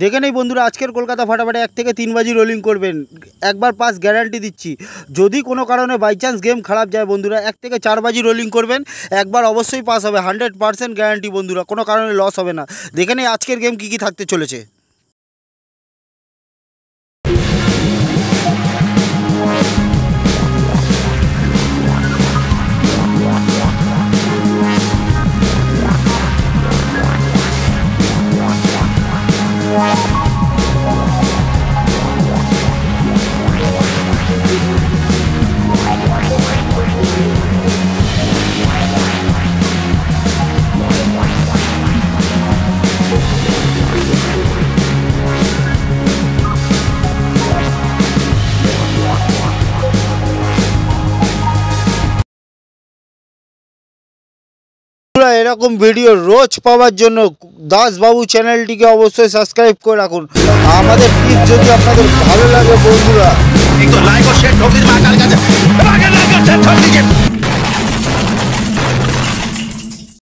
দেখে নেই বন্ধুরা, আজকের কলকাতা ফাটাফাটি 1 থেকে 3 বাজি রোলিং করবেন, একবার পাস গ্যারান্টি দিচ্ছি। যদি কোনো কারণে বাই চান্স গেম খারাপ যায় বন্ধুরা, 1 থেকে 4 বাজি রোলিং করবেন, একবার অবশ্যই পাস হবে, 100% গ্যারান্টি বন্ধুরা, কোনো কারণে লস হবে না। দেখে নেই আজকের গেম কী কী থাকতে চলেছে। এরকম ভিডিও রোজ পাওয়ার জন্য দাসবাবু চ্যানেলটিকে অবশ্যই সাবস্ক্রাইব করে রাখুন। আমাদের টিপ যদি আপনাদের ভালো লাগে বন্ধুরা, एक तो लाइक और शेयर ठोक दीजिए,